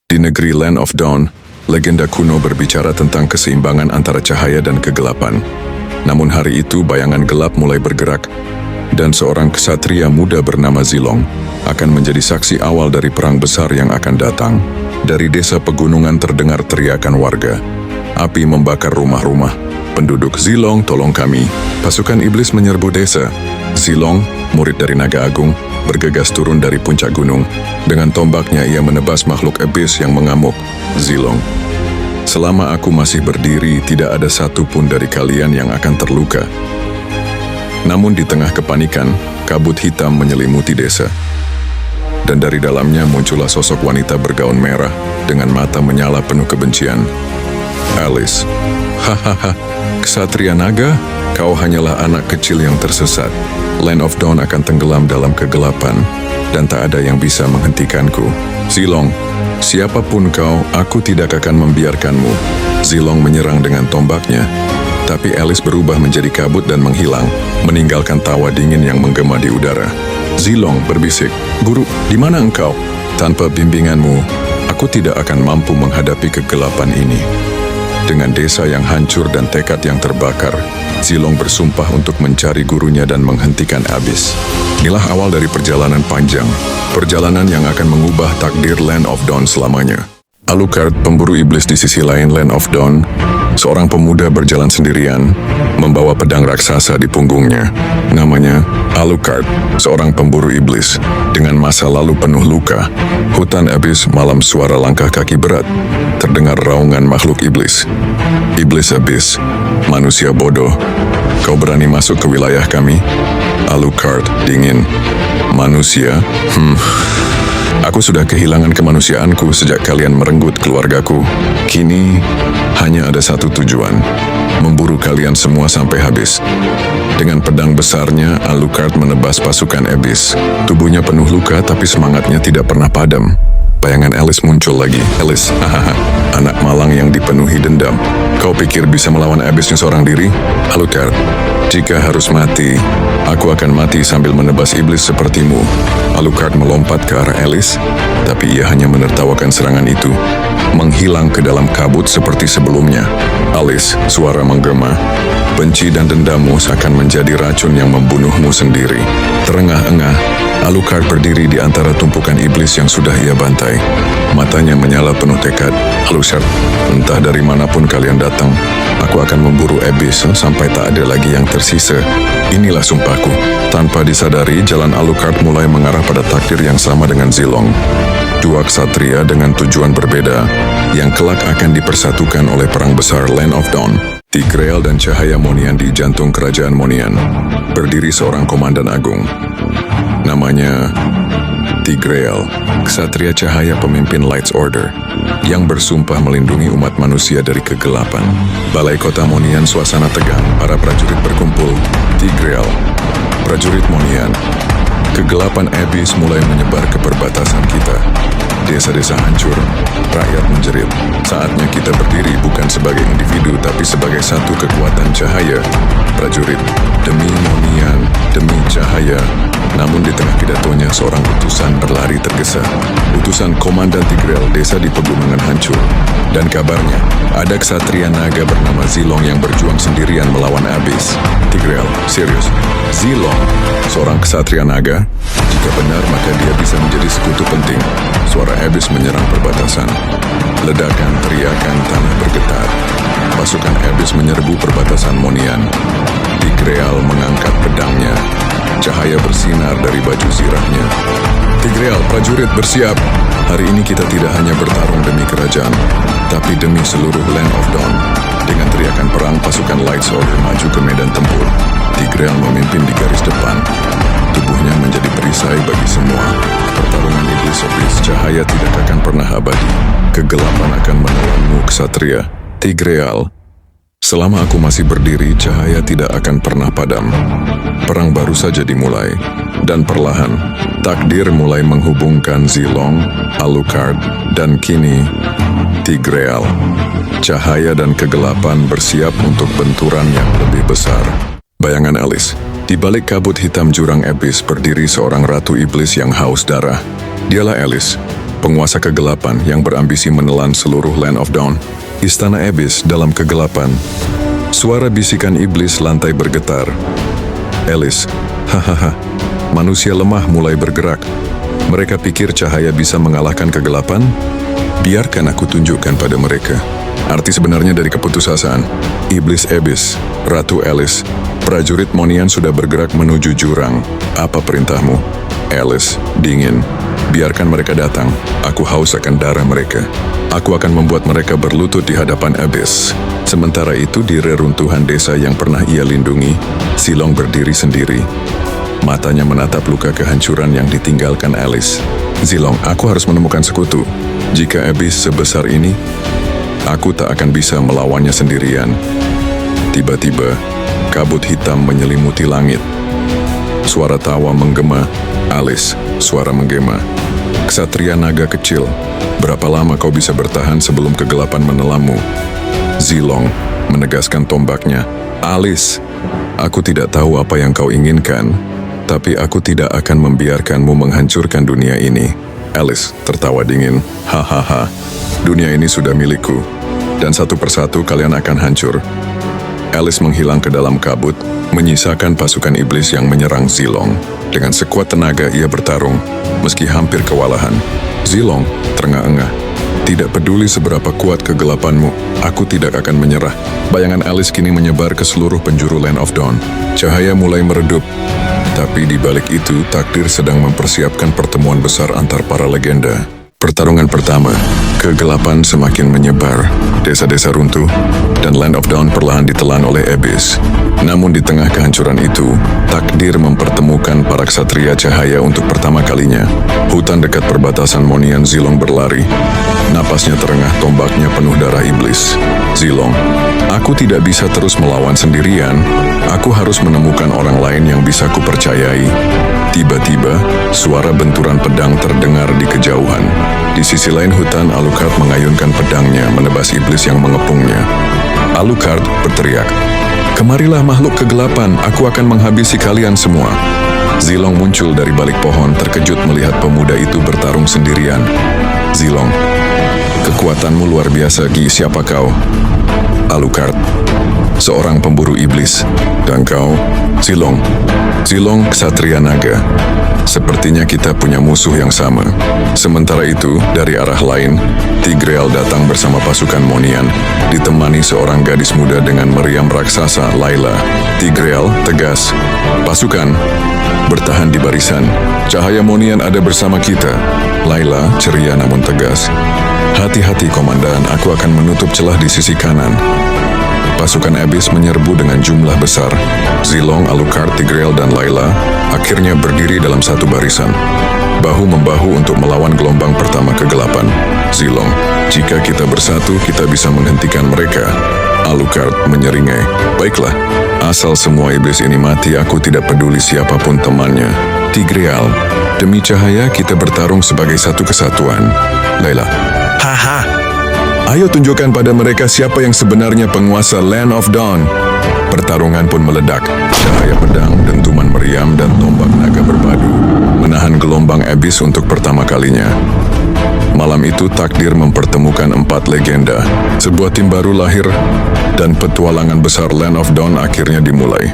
Di negeri Land of Dawn, legenda kuno berbicara tentang keseimbangan antara cahaya dan kegelapan. Namun hari itu bayangan gelap mulai bergerak, dan seorang ksatria muda bernama Zilong akan menjadi saksi awal dari perang besar yang akan datang. Dari desa pegunungan terdengar teriakan warga. Api membakar rumah-rumah. Penduduk, Zilong, tolong kami. Pasukan iblis menyerbu desa. Zilong, murid dari Naga Agung, bergegas turun dari puncak gunung. Dengan tombaknya ia menebas makhluk iblis yang mengamuk. Zilong, selama aku masih berdiri, tidak ada satupun dari kalian yang akan terluka. Namun di tengah kepanikan, kabut hitam menyelimuti desa. Dan dari dalamnya muncullah sosok wanita bergaun merah dengan mata menyala penuh kebencian. Alice, hahaha, ksatria naga, kau hanyalah anak kecil yang tersesat. Land of Dawn akan tenggelam dalam kegelapan, dan tak ada yang bisa menghentikanku. Zilong, siapapun kau, aku tidak akan membiarkanmu. Zilong menyerang dengan tombaknya, tapi Alice berubah menjadi kabut dan menghilang, meninggalkan tawa dingin yang menggema di udara. Zilong berbisik, "Guru, di mana engkau? Tanpa bimbinganmu, aku tidak akan mampu menghadapi kegelapan ini." Dengan desa yang hancur dan tekad yang terbakar, Zilong bersumpah untuk mencari gurunya dan menghentikan Abyss. Inilah awal dari perjalanan panjang, perjalanan yang akan mengubah takdir Land of Dawn selamanya. Alucard, pemburu iblis di sisi lain Land of Dawn, seorang pemuda berjalan sendirian, membawa pedang raksasa di punggungnya. Namanya Alucard, seorang pemburu iblis, dengan masa lalu penuh luka. Hutan Abyss, malam suara langkah kaki berat, terdengar raungan makhluk iblis. Iblis Abyss, manusia bodoh, kau berani masuk ke wilayah kami? Alucard dingin, manusia? Aku sudah kehilangan kemanusiaanku sejak kalian merenggut keluargaku. Kini, hanya ada satu tujuan, memburu kalian semua sampai habis. Dengan pedang besarnya, Alucard menebas pasukan Abyss. Tubuhnya penuh luka, tapi semangatnya tidak pernah padam. Bayangan Alice muncul lagi. Alice, hahaha, anak malang yang dipenuhi dendam. Kau pikir bisa melawan Abyssnya seorang diri? Alucard, jika harus mati, aku akan mati sambil menebas iblis sepertimu. Alucard melompat ke arah Alice, tapi ia hanya menertawakan serangan itu, menghilang ke dalam kabut seperti sebelumnya. Alice, suara menggema, benci dan dendammu akan menjadi racun yang membunuhmu sendiri. Terengah-engah, Alucard berdiri di antara tumpukan iblis yang sudah ia bantai. Matanya menyala penuh tekad. Alucard, entah dari manapun kalian datang, aku akan memburu Abyss sampai tak ada lagi yang tersisa. Inilah sumpahku. Tanpa disadari, jalan Alucard mulai mengarah pada takdir yang sama dengan Zilong. Dua ksatria dengan tujuan berbeda, yang kelak akan dipersatukan oleh perang besar Land of Dawn. Tigreal dan cahaya Monian di jantung kerajaan Monian, berdiri seorang komandan agung. Namanya Tigreal, ksatria cahaya pemimpin Lights Order, yang bersumpah melindungi umat manusia dari kegelapan. Balai kota Monian suasana tegang, para prajurit berkumpul. Tigreal, prajurit Monian, kegelapan Abyss mulai menyebar ke perbatasan kita. Desa-desa hancur, rakyat menjerit. Saatnya kita berdiri bukan sebagai individu, tapi sebagai satu kekuatan cahaya. Prajurit, demi Monian, demi cahaya. Namun di tengah pidatonya, seorang utusan berlari tergesa. Utusan Komandan Tigreal, desa di pegunungan hancur. Dan kabarnya, ada ksatria naga bernama Zilong yang berjuang sendirian melawan Abyss. Tigreal, serius? Zilong, seorang ksatria naga? Jika benar, maka dia bisa menjadi sekutu penting. Suara Abyss menyerang perbatasan. Ledakan, teriakan, tanah bergetar. Pasukan Abyss menyerbu perbatasan Monian. Tigreal mengangkat pedangnya. Cahaya bersinar dari baju zirahnya. Tigreal, prajurit bersiap. Hari ini kita tidak hanya bertarung demi kerajaan, tapi demi seluruh Land of Dawn. Dengan teriakan perang, pasukan Lights Order maju ke medan tempur. Tigreal memimpin di garis depan. Tubuhnya menjadi perisai bagi semua. Pertarungan iblis-iblis, cahaya tidak akan pernah abadi. Kegelapan akan menelanmu, ksatria. Tigreal, selama aku masih berdiri, cahaya tidak akan pernah padam. Perang baru saja dimulai, dan perlahan, takdir mulai menghubungkan Zilong, Alucard, dan kini, Tigreal. Cahaya dan kegelapan bersiap untuk benturan yang lebih besar. Bayangan Alice, di balik kabut hitam jurang Abyss berdiri seorang ratu iblis yang haus darah. Dialah Alice, penguasa kegelapan yang berambisi menelan seluruh Land of Dawn. Istana Abyss dalam kegelapan. Suara bisikan iblis lantai bergetar. Alice, hahaha, manusia lemah mulai bergerak. Mereka pikir cahaya bisa mengalahkan kegelapan? Biarkan aku tunjukkan pada mereka. Arti sebenarnya dari keputusasaan. Iblis Abyss, Ratu Alice, prajurit Monian sudah bergerak menuju jurang. Apa perintahmu? Alice, dingin. Biarkan mereka datang. Aku haus akan darah mereka. Aku akan membuat mereka berlutut di hadapan Abyss. Sementara itu di reruntuhan desa yang pernah ia lindungi, Zilong berdiri sendiri. Matanya menatap luka kehancuran yang ditinggalkan Alice. Zilong, aku harus menemukan sekutu. Jika Abyss sebesar ini, aku tak akan bisa melawannya sendirian. Tiba-tiba, kabut hitam menyelimuti langit. Suara tawa menggema. Alice, suara menggema. Ksatria naga kecil, berapa lama kau bisa bertahan sebelum kegelapan menelammu? Zilong menegaskan tombaknya. Alice, aku tidak tahu apa yang kau inginkan, tapi aku tidak akan membiarkanmu menghancurkan dunia ini. Alice tertawa dingin. Hahaha, dunia ini sudah milikku, dan satu persatu kalian akan hancur. Alice menghilang ke dalam kabut, menyisakan pasukan iblis yang menyerang Zilong. Dengan sekuat tenaga ia bertarung, meski hampir kewalahan. Zilong terengah-engah. Tidak peduli seberapa kuat kegelapanmu, aku tidak akan menyerah. Bayangan Alice kini menyebar ke seluruh penjuru Land of Dawn. Cahaya mulai meredup. Tapi di balik itu, takdir sedang mempersiapkan pertemuan besar antar para legenda. Pertarungan pertama, kegelapan semakin menyebar, desa-desa runtuh, dan Land of Dawn perlahan ditelan oleh Abyss. Namun di tengah kehancuran itu, takdir mempertemukan para ksatria cahaya untuk pertama kalinya. Hutan dekat perbatasan Monian Zilong berlari. Napasnya terengah, tombaknya penuh darah iblis. Zilong, aku tidak bisa terus melawan sendirian. Aku harus menemukan orang lain yang bisa kupercayai. Tiba-tiba, suara benturan pedang terdengar di kejauhan. Di sisi lain hutan, Alucard mengayunkan pedangnya menebas iblis yang mengepungnya. Alucard berteriak, "Kemarilah makhluk kegelapan, aku akan menghabisi kalian semua." Zilong muncul dari balik pohon, terkejut melihat pemuda itu bertarung sendirian. Zilong, kekuatanmu luar biasa, Gi. Siapa kau? Alucard, seorang pemburu iblis. Dan kau? Zilong. Zilong ksatria naga. Sepertinya kita punya musuh yang sama. Sementara itu, dari arah lain, Tigreal datang bersama pasukan Monian, ditemani seorang gadis muda dengan meriam raksasa, Layla. Tigreal tegas, "Pasukan, bertahan di barisan. Cahaya Monian ada bersama kita." Layla ceria namun tegas, "Hati-hati, komandan, aku akan menutup celah di sisi kanan." Pasukan Abyss menyerbu dengan jumlah besar. Zilong, Alucard, Tigreal, dan Layla akhirnya berdiri dalam satu barisan, bahu-membahu untuk melawan gelombang pertama kegelapan. Zilong, jika kita bersatu, kita bisa menghentikan mereka. Alucard menyeringai, "Baiklah, asal semua iblis ini mati, aku tidak peduli siapapun temannya." Tigreal, "Demi cahaya, kita bertarung sebagai satu kesatuan." Layla, "Haha. Ayo tunjukkan pada mereka siapa yang sebenarnya penguasa Land of Dawn." Pertarungan pun meledak. Cahaya pedang, dentuman meriam, dan tombak naga berpadu, menahan gelombang Abyss untuk pertama kalinya. Malam itu takdir mempertemukan 4 legenda. Sebuah tim baru lahir, dan petualangan besar Land of Dawn akhirnya dimulai.